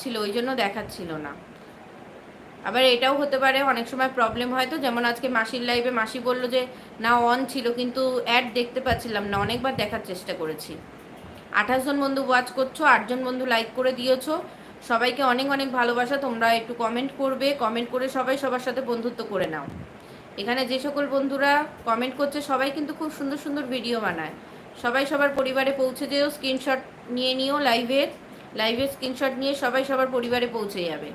ছিল, ওই জন্য দেখাচ্ছিল না। আবার এটাও হতে পারে অনেক সময় প্রবলেম হয়, তো যেমন আজকে মাসির লাইভে মাসি বলল যে না অন ছিল, কিন্তু অ্যাড দেখতে পাচ্ছিলাম না, অনেকবার দেখার চেষ্টা করেছি। 28 জন বন্ধু ওয়াচ করছো, 8 জন বন্ধু লাইক করে দিয়েছো, সবাইকে অনেক অনেক ভালোবাসা। তোমরা একটু কমেন্ট করবে, কমেন্ট করে সবাই সবার সাথে বন্ধুত্ব করে নাও। এখানে যে সকল বন্ধুরা কমেন্ট করছে সবাই কিন্তু খুব সুন্দর সুন্দর ভিডিও বানায়। সবাই সবার পরিবারে পৌঁছে যেও, স্ক্রিনশট নিয়ে নিও, লাইভের স্ক্রিনশট নিয়ে সবাই সবার পরিবারে পৌঁছে যাবে।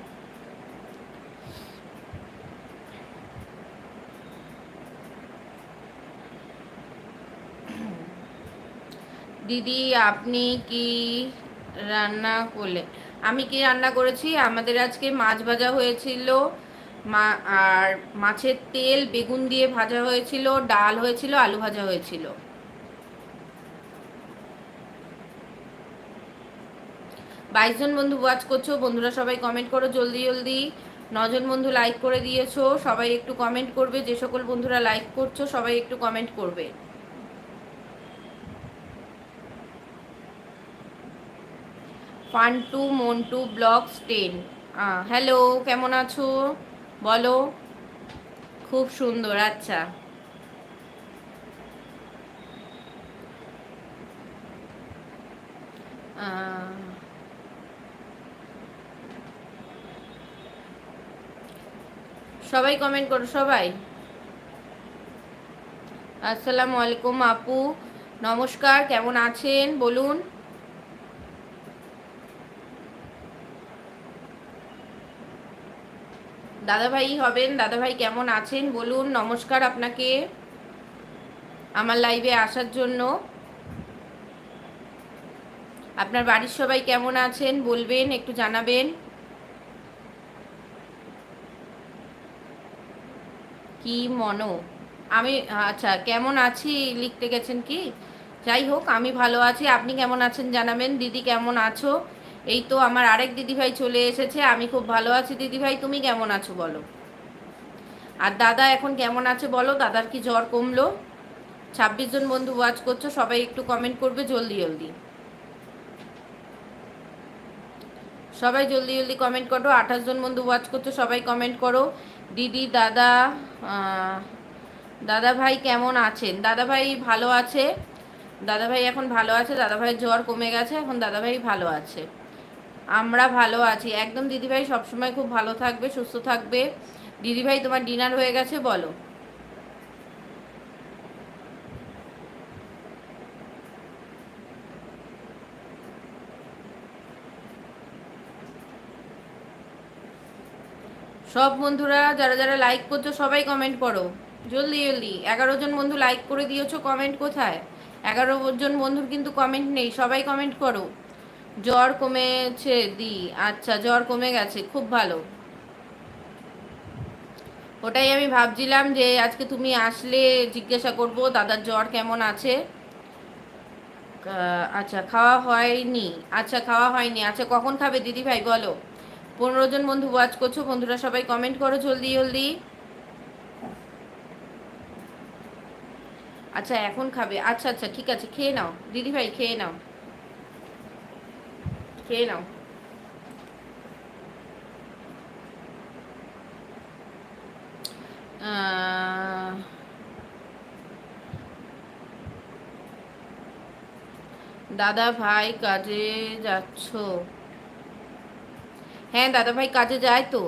দিদি আপনি কি রান্না করলেন? আমি কি রান্না করেছি, আমাদের আজকে মাছ ভাজা হয়েছিল, আর মাছের তেল বেগুন দিয়ে ভাজা হয়েছিল, ডাল হয়েছিল, আলু ভাজা হয়েছিল। 22 জন বন্ধু ওয়াচ করছো, বন্ধুরা সবাই কমেন্ট করো জলদি জলদি। 9 জন বন্ধু লাইক করে দিয়েছো, সবাই একটু কমেন্ট করবে। যে সকল বন্ধুরা লাইক করছো সবাই একটু কমেন্ট করবে। ফান্টু মন্টু ব্লগস 10, হ্যালো, কেমন আছো বলো? খুব সুন্দর, আচ্ছা। সবাই কমেন্ট করো সবাই। আসসালামু আলাইকুম আপু, নমস্কার, কেমন আছেন বলুন? দাদাভাই হবেন, দাদাভাই কেমন আছেন বলুন? নমস্কার আপনাকে আমার লাইভে আসার জন্য। আপনার বাড়ির সবাই কেমন আছেন বলবেন, একটু জানাবেন। কি মনো, আমি আচ্ছা কেমন আছি লিখতে গেছেন কি? যাই হোক, আমি ভালো আছি, আপনি কেমন আছেন জানাবেন। দিদি কেমন আছো? এই তো আমার আরেক দিদিভাই চলে এসেছে। আমি খুব ভালো আছি দিদিভাই, তুমি কেমন আছো বলো? আর দাদা এখন কেমন আছে বলো? দাদার কি জ্বর কমলো? 26 জন বন্ধু ওয়াচ করছো, সবাই একটু কমেন্ট করবে জলদি জলদি। সবাই জলদি জলদি কমেন্ট করো। 28 জন বন্ধু ওয়াচ করছো, সবাই কমেন্ট করো। দিদি দাদা, দাদা ভাই কেমন আছেন? দাদা ভাই ভালো আছে, দাদা ভাই এখন ভালো আছে, দাদা ভাইয়ের জ্বর কমে গেছে, এখন দাদা ভাই ভালো আছে। আমরা ভালো আছি একদম দিদিভাই, সবসময় খুব ভালো থাকবে, সুস্থ থাকবে। দিদিভাই তোমার ডিনার হয়ে গেছে বলো? সব বন্ধুরা যারা যারা লাইক করছো সবাই কমেন্ট করো জলদি জলদি। 11 জন বন্ধু লাইক করে দিয়েছো, কমেন্ট কোথায়? 11 জন বন্ধুর কিন্তু কমেন্ট নেই, সবাই কমেন্ট করো। জ্বর কমেছে দি, আচ্ছা জ্বর কমে গেছে, খুব ভালো। ওটাই আমি ভাবছিলাম যে আজকে তুমি আসলে জিজ্ঞাসা করব দাদার জ্বর কেমন আছে। আচ্ছা খাওয়া হয়নি, আচ্ছা খাওয়া হয়নি, আচ্ছা কখন খাবে দিদি ভাই বলো? 15 জন বন্ধু ওয়াচ করছো, বন্ধুরা সবাই কমেন্ট করো জলদি জলদি। আচ্ছা এখন খাবে, আচ্ছা আচ্ছা ঠিক আছে, খেয়ে নাও দিদি ভাই, খেয়ে নাও, খেয়ে নাও। দাদা ভাই কাজে যাচ্ছ? হ্যাঁ দাদা ভাই কাজে যায় তো।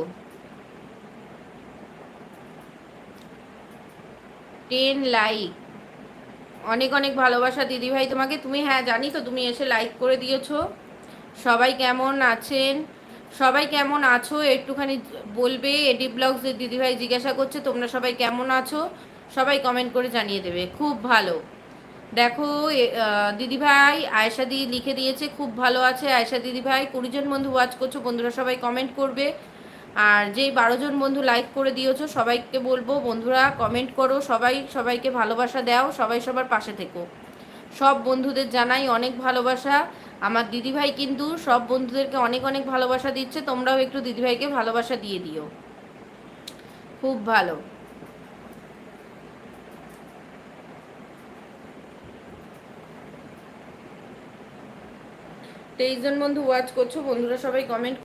10 লাইক, অনেক অনেক ভালোবাসা দিদি ভাই তোমাকে। তুমি হ্যাঁ জানি তো, তুমি এসে লাইক করে দিয়েছো। সবাই কেমন আছেন, সবাই কেমন আছো একটুখানি বলবে। এডি ব্লগসের দিদিভাই জিজ্ঞাসা করছে তোমরা সবাই কেমন আছো, সবাই কমেন্ট করে জানিয়ে দেবে। খুব ভালো, দেখো দিদিভাই আয়েশা দি লিখে দিয়েছে খুব ভালো আছে আয়েশা দিদিভাই। 20 জন বন্ধু ওয়াচ করছো, বন্ধুরা সবাই কমেন্ট করবে। আর যেই 12 জন বন্ধু লাইক করে দিয়েছো সবাইকে বলবো বন্ধুরা কমেন্ট করো, সবাই সবাইকে ভালোবাসা দাও, সবাই সবার পাশে থেকো। সব বন্ধুদের জানাই অনেক ভালোবাসা। আমার দিদিভাই কিন্তু সব বন্ধুদেরকে অনেক অনেক ভালোবাসা দিচ্ছে, তোমরাও একটু দিদিভাইকে ভালোবাসা দিয়ে দিও। খুব ভালো। 23 জন বন্ধু ওয়াচ করছো, বন্ধুরা সবাই কমেন্ট